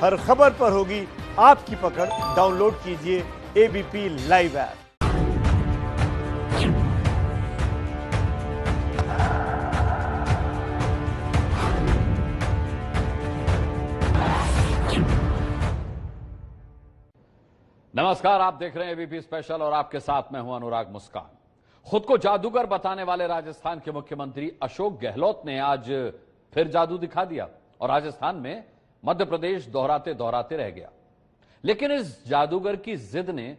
हर खबर पर होगी आपकी पकड़। डाउनलोड कीजिए एबीपी लाइव ऐप। नमस्कार, आप देख रहे हैं एबीपी स्पेशल और आपके साथ मैं हूं अनुराग मुस्कान। खुद को जादूगर बताने वाले राजस्थान के मुख्यमंत्री अशोक गहलोत ने आज फिर जादू दिखा दिया और राजस्थान में मध्य प्रदेश दोहराते दोहराते रह गया। लेकिन इस जादूगर की जिद ने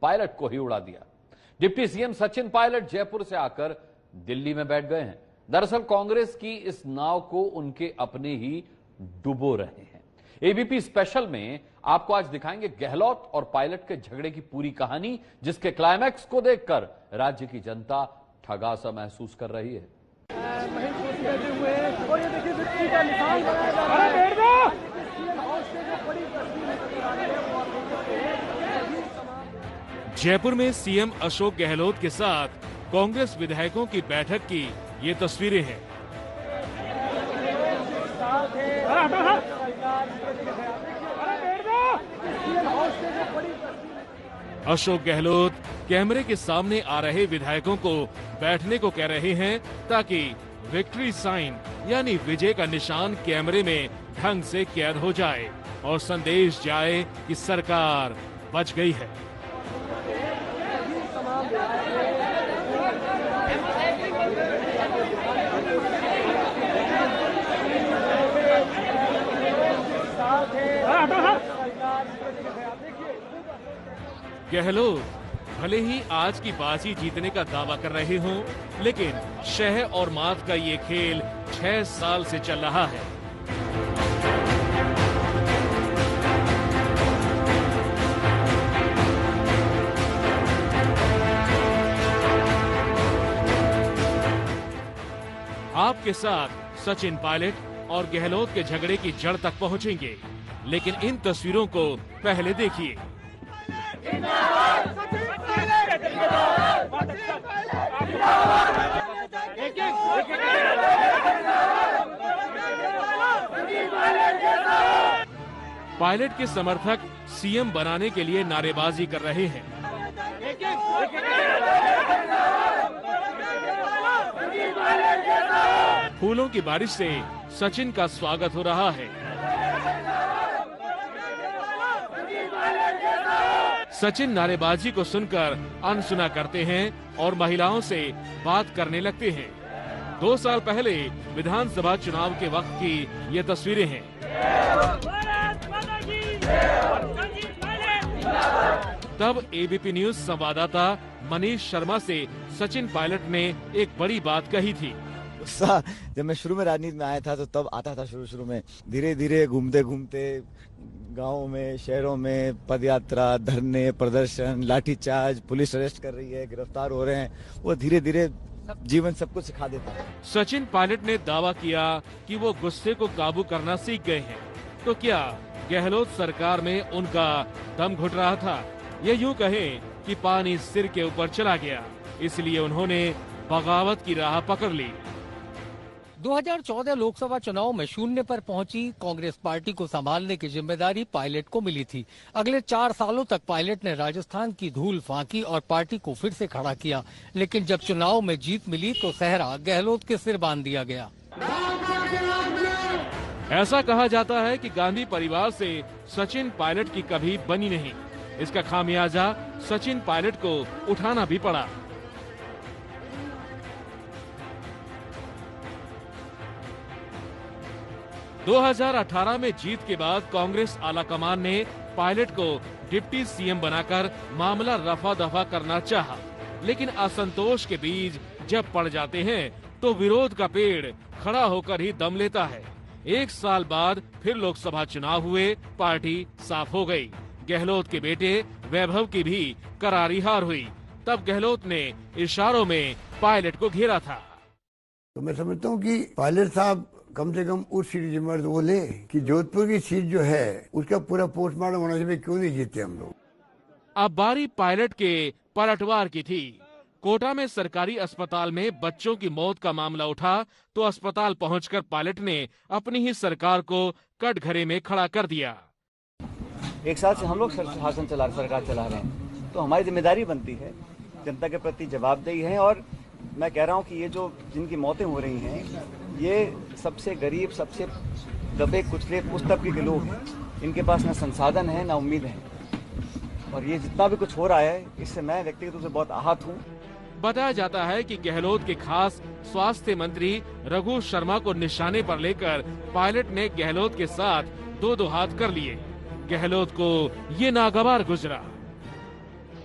पायलट को ही उड़ा दिया। डिप्टी सीएम सचिन पायलट जयपुर से आकर दिल्ली में बैठ गए हैं। दरअसल कांग्रेस की इस नाव को उनके अपने ही डुबो रहे हैं। एबीपी स्पेशल में आपको आज दिखाएंगे गहलोत और पायलट के झगड़े की पूरी कहानी, जिसके क्लाइमैक्स को देखकर राज्य की जनता ठगा सा महसूस कर रही है। जयपुर में सीएम अशोक गहलोत के साथ कांग्रेस विधायकों की बैठक की ये तस्वीरें हैं। अशोक गहलोत कैमरे के सामने आ रहे विधायकों को बैठने को कह रहे हैं ताकि विक्ट्री साइन यानी विजय का निशान कैमरे में ढंग से कैद हो जाए और संदेश जाए कि सरकार बच गई है। गहलोत भले ही आज की बाजी जीतने का दावा कर रहे हों, लेकिन शह और मात का ये खेल 6 साल से चल रहा है। आपके साथ सचिन पायलट और गहलोत के झगड़े की जड़ तक पहुंचेंगे, लेकिन इन तस्वीरों को पहले देखिए। पायलट के समर्थक सीएम बनाने के लिए नारेबाजी कर रहे हैं। फूलों की बारिश से सचिन का स्वागत हो रहा है। सचिन नारेबाजी को सुनकर अनसुना करते हैं और महिलाओं से बात करने लगते हैं। 2 साल पहले विधानसभा चुनाव के वक्त की ये तस्वीरें हैं। तब एबीपी न्यूज संवाददाता मनीष शर्मा से सचिन पायलट ने एक बड़ी बात कही थी। जब मैं शुरू में राजनीति में आया था तो तब आता था शुरू में, धीरे धीरे घूमते घूमते गाँव में, शहरों में पदयात्रा, धरने, प्रदर्शन, लाठीचार्ज, पुलिस अरेस्ट कर रही है, गिरफ्तार हो रहे हैं, वो धीरे धीरे जीवन सब कुछ सिखा देता है। सचिन पायलट ने दावा किया कि वो गुस्से को काबू करना सीख गए हैं। तो क्या गहलोत सरकार में उनका दम घुट रहा था, या यूं कहें कि पानी सिर के ऊपर चला गया, इसलिए उन्होंने बगावत की राह पकड़ ली। 2014 लोकसभा चुनाव में शून्य पर पहुंची कांग्रेस पार्टी को संभालने की जिम्मेदारी पायलट को मिली थी। अगले 4 सालों तक पायलट ने राजस्थान की धूल फांकी और पार्टी को फिर से खड़ा किया, लेकिन जब चुनाव में जीत मिली तो सेहरा गहलोत के सिर बांध दिया गया। ऐसा कहा जाता है कि गांधी परिवार से सचिन पायलट की कभी बनी नहीं। इसका खामियाजा सचिन पायलट को उठाना भी पड़ा। – 2018 में जीत के बाद कांग्रेस आलाकमान ने पायलट को डिप्टी सीएम बनाकर मामला रफा दफा करना चाहा, लेकिन असंतोष के बीज जब पड़ जाते हैं तो विरोध का पेड़ खड़ा होकर ही दम लेता है। 1 साल बाद फिर लोकसभा चुनाव हुए, पार्टी साफ हो गई। गहलोत के बेटे वैभव की भी करारी हार हुई। तब गहलोत ने इशारों में पायलट को घेरा था। तो मैं समझता हूँ कि पायलट साहब कम से कम उस सीट जिम्मेदारी वो ले कि जोधपुर की सीट जो है उसका पूरा पोस्टमार्टम होना चाहिए, क्यों नहीं जीते हम लोग। अब बारी पायलट के पलटवार की थी। कोटा में सरकारी अस्पताल में बच्चों की मौत का मामला उठा तो अस्पताल पहुंचकर पायलट ने अपनी ही सरकार को कटघरे में खड़ा कर दिया। 1 साल से हम लोग शासन सरकार चला रहे हैं, तो हमारी जिम्मेदारी बनती है जनता के प्रति जवाबदेही है। और मैं कह रहा हूँ कि ये जो जिनकी मौतें हो रही हैं, ये सबसे गरीब, सबसे दबे कुचले उस तबके के लोग हैं, इनके पास ना संसाधन है ना उम्मीद है। और ये जितना भी कुछ हो रहा है, इससे मैं व्यक्तिगत रूप से बहुत आहत हूँ। बताया जाता है कि गहलोत के खास स्वास्थ्य मंत्री रघु शर्मा को निशाने पर लेकर पायलट ने गहलोत के साथ दो हाथ कर लिए। गहलोत को ये नागवार गुजरा।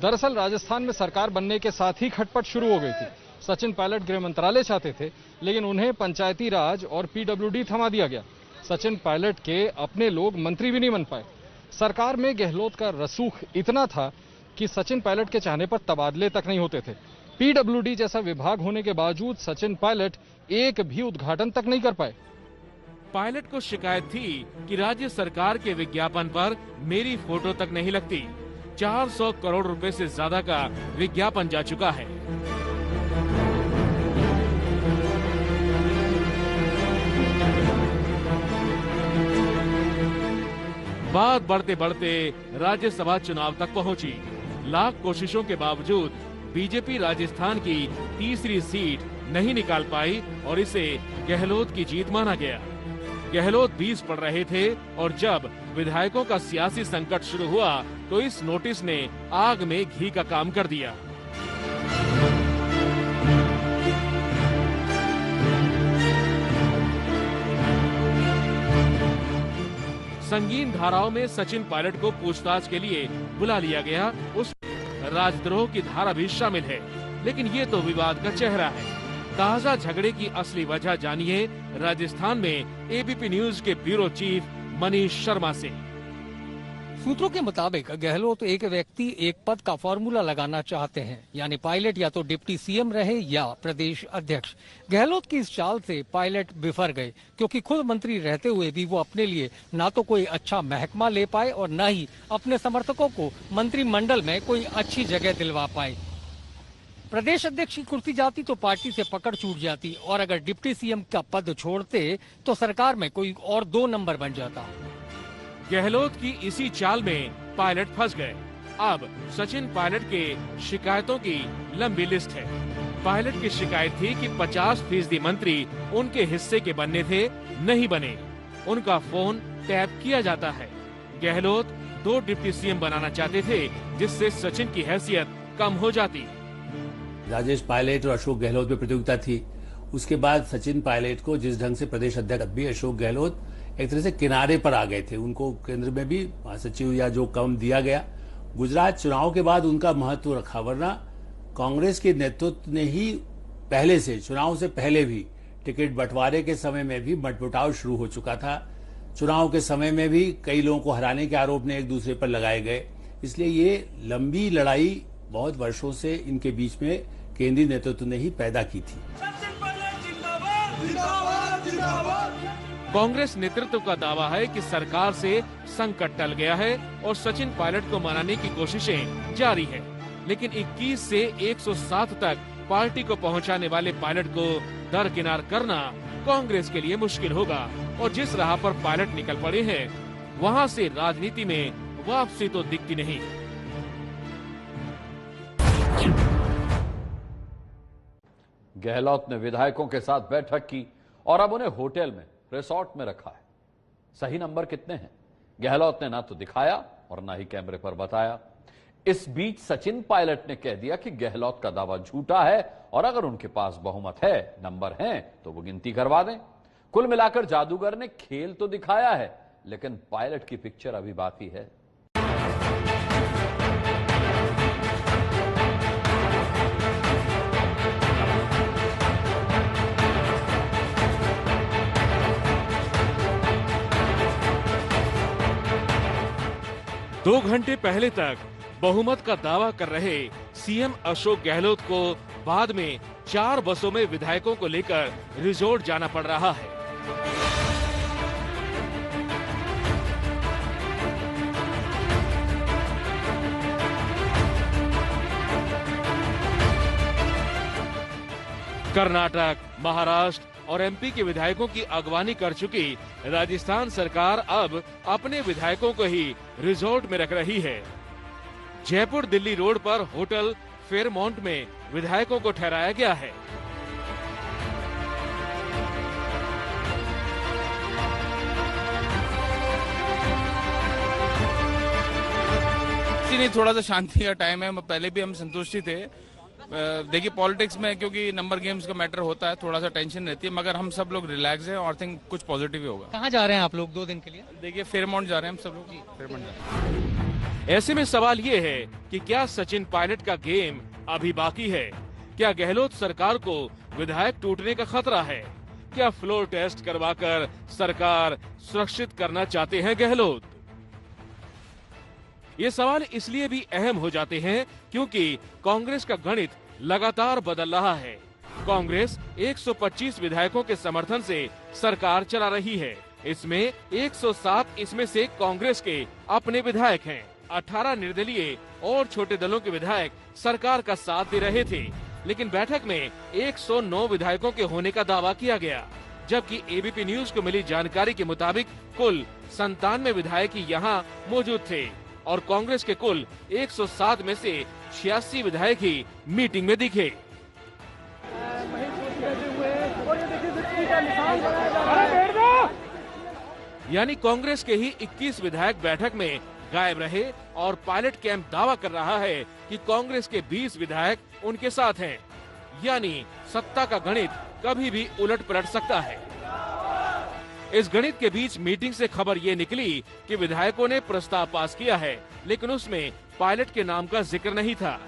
दरअसल राजस्थान में सरकार बनने के साथ ही खटपट शुरू हो गई थी। सचिन पायलट गृह मंत्रालय चाहते थे, लेकिन उन्हें पंचायती राज और पीडब्ल्यूडी थमा दिया गया। सचिन पायलट के अपने लोग मंत्री भी नहीं बन पाए। सरकार में गहलोत का रसूख इतना था कि सचिन पायलट के चाहने पर तबादले तक नहीं होते थे। पीडब्ल्यूडी जैसा विभाग होने के बावजूद सचिन पायलट एक भी उद्घाटन तक नहीं कर पाए। पायलट को शिकायत थी कि राज्य सरकार के विज्ञापन पर मेरी फोटो तक नहीं लगती। 400 करोड़ रुपए से ज्यादा का विज्ञापन जा चुका है। बात बढ़ते बढ़ते राज्यसभा चुनाव तक पहुंची। लाख कोशिशों के बावजूद बीजेपी राजस्थान की तीसरी सीट नहीं निकाल पाई और इसे गहलोत की जीत माना गया। गहलोत 20 पढ़ रहे थे और जब विधायकों का सियासी संकट शुरू हुआ तो इस नोटिस ने आग में घी का काम कर दिया। संगीन धाराओं में सचिन पायलट को पूछताछ के लिए बुला लिया गया। उस राजद्रोह की धारा भी शामिल है, लेकिन ये तो विवाद का चेहरा है। ताजा झगड़े की असली वजह जानिए राजस्थान में एबीपी न्यूज के ब्यूरो चीफ मनीष शर्मा से। सूत्रों के मुताबिक गहलोत एक व्यक्ति एक पद का फॉर्मूला लगाना चाहते हैं, यानी पायलट या तो डिप्टी सीएम रहे या प्रदेश अध्यक्ष। गहलोत की इस चाल से पायलट बिफर गए, क्योंकि खुद मंत्री रहते हुए भी वो अपने लिए ना तो कोई अच्छा महकमा ले पाए और न ही अपने समर्थकों को मंत्रिमंडल में कोई अच्छी जगह दिलवा पाए। प्रदेश अध्यक्ष की कुर्सी जाती तो पार्टी से पकड़ छूट जाती, और अगर डिप्टी सीएम का पद छोड़ते तो सरकार में कोई और 2 नंबर बन जाता। गहलोत की इसी चाल में पायलट फंस गए। अब सचिन पायलट के शिकायतों की लंबी लिस्ट है। पायलट की शिकायत थी कि 50% मंत्री उनके हिस्से के बनने थे, नहीं बने। उनका फोन टैप किया जाता है। गहलोत 2 डिप्टी सीएम बनाना चाहते थे, जिससे सचिन की हैसियत कम हो जाती। राजेश पायलट और अशोक गहलोत में प्रतियोगिता थी। उसके बाद सचिन पायलट को जिस ढंग से प्रदेश अध्यक्ष भी अशोक गहलोत एक तरह से किनारे पर आ गए थे। उनको केंद्र में भी महासचिव या जो कम दिया गया। गुजरात चुनाव के बाद उनका महत्व रखा, वरना कांग्रेस के नेतृत्व ने ही पहले से, चुनाव से पहले भी टिकट बंटवारे के समय में भी मतमुटाव शुरू हो चुका था। चुनाव के समय में भी कई लोगों को हराने के आरोप ने एक दूसरे पर लगाए गए। इसलिए ये लंबी लड़ाई बहुत वर्षों से इनके बीच में केंद्रीय नेतृत्व ने ही पैदा की थी। कांग्रेस नेतृत्व का दावा है कि सरकार से संकट टल गया है और सचिन पायलट को मनाने की कोशिशें जारी है, लेकिन 21 से 107 तक पार्टी को पहुंचाने वाले पायलट को दरकिनार करना कांग्रेस के लिए मुश्किल होगा। और जिस राह पर पायलट निकल पड़े हैं, वहां से राजनीति में वापसी तो दिखती नहीं। गहलोत ने विधायकों के साथ बैठक की और अब उन्हें होटल में, रिसोर्ट में रखा है। सही नंबर कितने हैं गहलोत ने ना तो दिखाया और ना ही कैमरे पर बताया। इस बीच सचिन पायलट ने कह दिया कि गहलोत का दावा झूठा है और अगर उनके पास बहुमत है, नंबर हैं, तो वो गिनती करवा दें। कुल मिलाकर जादूगर ने खेल तो दिखाया है, लेकिन पायलट की पिक्चर अभी बाकी है। दो घंटे पहले तक बहुमत का दावा कर रहे सीएम अशोक गहलोत को बाद में 4 बसों में विधायकों को लेकर रिजोर्ट जाना पड़ रहा है। कर्नाटक, महाराष्ट्र, और एमपी के विधायकों की अगवानी कर चुकी राजस्थान सरकार अब अपने विधायकों को ही रिजॉर्ट में रख रही है। जयपुर दिल्ली रोड पर होटल फेयरमाउंट में विधायकों को ठहराया गया है। नहीं, थोड़ा सा शांति का टाइम है। पहले भी हम संतुष्टि थे। देखिए पॉलिटिक्स में क्योंकि नंबर गेम्स का मैटर होता है, थोड़ा सा टेंशन रहती है, मगर हम सब लोग रिलैक्स हैं और थिंक कुछ पॉजिटिव ही होगा। कहाँ जा रहे हैं आप लोग 2 दिन के लिए? देखिए फेयरमाउंट जा रहे हैं हम सब लोग, फेयरमाउंट जा रहे हैं। ऐसे में सवाल ये है कि क्या सचिन पायलट का गेम अभी बाकी है? क्या गहलोत सरकार को विधायक टूटने का खतरा है? क्या फ्लोर टेस्ट करवाकर सरकार सुरक्षित करना चाहते हैं गहलोत? ये सवाल इसलिए भी अहम हो जाते हैं क्योंकि कांग्रेस का गणित लगातार बदल रहा है। कांग्रेस 125 विधायकों के समर्थन से सरकार चला रही है। इसमें 107 इसमें से कांग्रेस के अपने विधायक हैं। 18 निर्दलीय और छोटे दलों के विधायक सरकार का साथ दे रहे थे, लेकिन बैठक में 109 विधायकों के होने का दावा किया गया, जबकि एबीपी न्यूज को मिली जानकारी के मुताबिक कुल 97 विधायक ही यहाँ मौजूद थे और कांग्रेस के कुल 107 में से 86 विधायक ही मीटिंग में दिखे। यानी कांग्रेस के ही 21 विधायक बैठक में गायब रहे और पायलट कैंप दावा कर रहा है कि कांग्रेस के 20 विधायक उनके साथ हैं। यानी सत्ता का गणित कभी भी उलट पलट सकता है। इस गणित के बीच मीटिंग से खबर ये निकली कि विधायकों ने प्रस्ताव पास किया है, लेकिन उसमें पायलट के नाम का जिक्र नहीं था।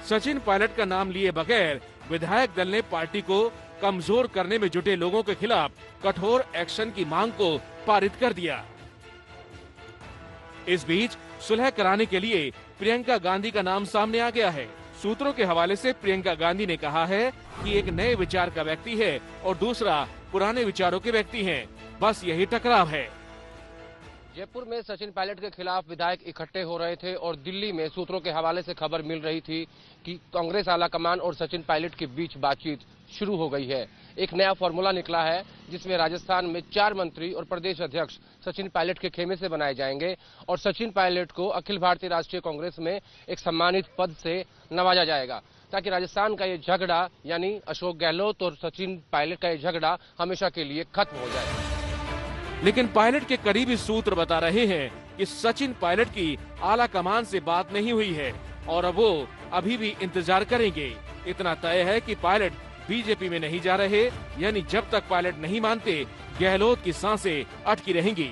सचिन पायलट का नाम लिए बगैर विधायक दल ने पार्टी को कमजोर करने में जुटे लोगों के खिलाफ कठोर एक्शन की मांग को पारित कर दिया। इस बीच सुलह कराने के लिए प्रियंका गांधी का नाम सामने आ गया है। सूत्रों के हवाले से प्रियंका गांधी ने कहा है कि एक नए विचार का व्यक्ति है और दूसरा पुराने विचारों के व्यक्ति हैं। बस यही टकराव है। जयपुर में सचिन पायलट के खिलाफ विधायक इकट्ठे हो रहे थे और दिल्ली में सूत्रों के हवाले से खबर मिल रही थी कि कांग्रेस आलाकमान और सचिन पायलट के बीच बातचीत शुरू हो गई है। एक नया फॉर्मूला निकला है जिसमें राजस्थान में 4 मंत्री और प्रदेश अध्यक्ष सचिन पायलट के खेमे से बनाए जाएंगे और सचिन पायलट को अखिल भारतीय राष्ट्रीय कांग्रेस में एक सम्मानित पद से नवाजा जाएगा, ताकि राजस्थान का ये झगड़ा यानी अशोक गहलोत और सचिन पायलट का ये झगड़ा हमेशा के लिए खत्म हो जाए। लेकिन पायलट के करीबी सूत्र बता रहे हैं कि सचिन पायलट की आला कमान से बात नहीं हुई है और अब वो अभी भी इंतजार करेंगे। इतना तय है कि पायलट बीजेपी में नहीं जा रहे, यानी जब तक पायलट नहीं मानते गहलोत की सांसें अटकी रहेंगी।